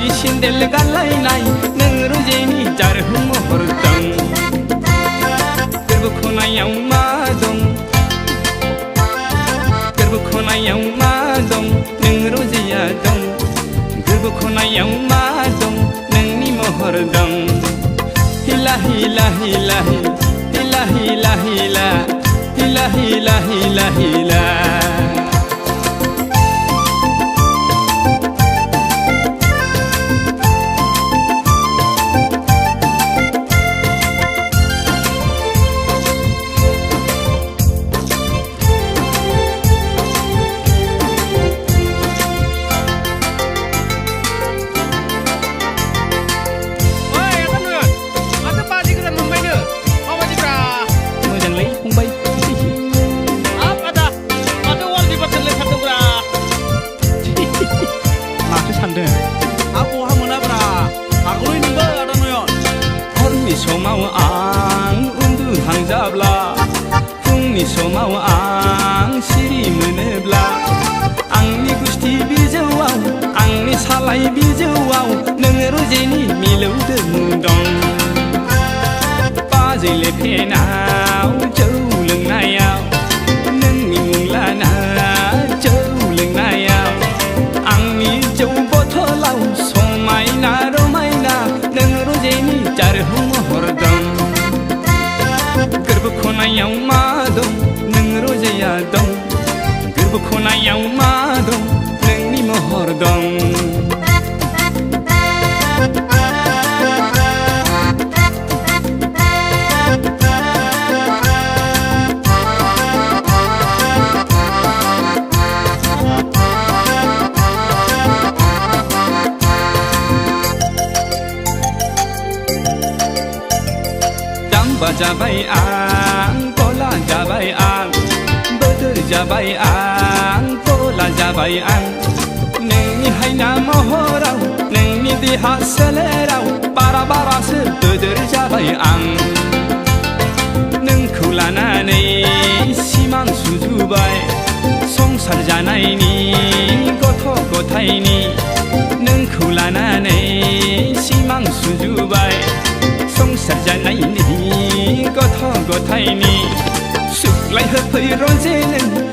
सेन्देल गानलायनाय नों रुजेनि जारहु महर दं गोरबो खनायाव मा दं गोरबो खनायाव मा दं नों रुजेया दं गोरबो खनायाव मा दं नोंनि महर दं हिला हिला हिला हिला हिला हिला हिला हिला हिला हिला समाव आं उन्दुहांजाब्ला फुंनि समाव आं सिरि मोनोब्ला आंनि गुस्थि बिजौआव आंनि सालाय बिजौआव नों रुजेनि मिलौदो दं बाजै लेफेनाव जौ लोंनायाव नोंनि मुं लाना जौ लोंनायाव आंनि जौ बथलाव समायना रमायना नों रुजेनि जारहु महर दं गोरबो खनायाव मा दं नों रुजेया दं गोरबो खनायाव मा दं नोंनि महर दं जाबाय आं गला जाबाय आं बोथोर जाबाय आं गला जाबाय आं नोंनि हायना महराव नोंनि देहा सोलेराव बारा बारासो बोदोर जाबाय आं नोंखौ लानानै सिमां सुजुबाय संसार जानायनि गथ' गथायनि नोंखौ लानानै सिमां सुजुबाय संसार जानायनि गथ' गथायनि सुग्लाय होफै रजे नों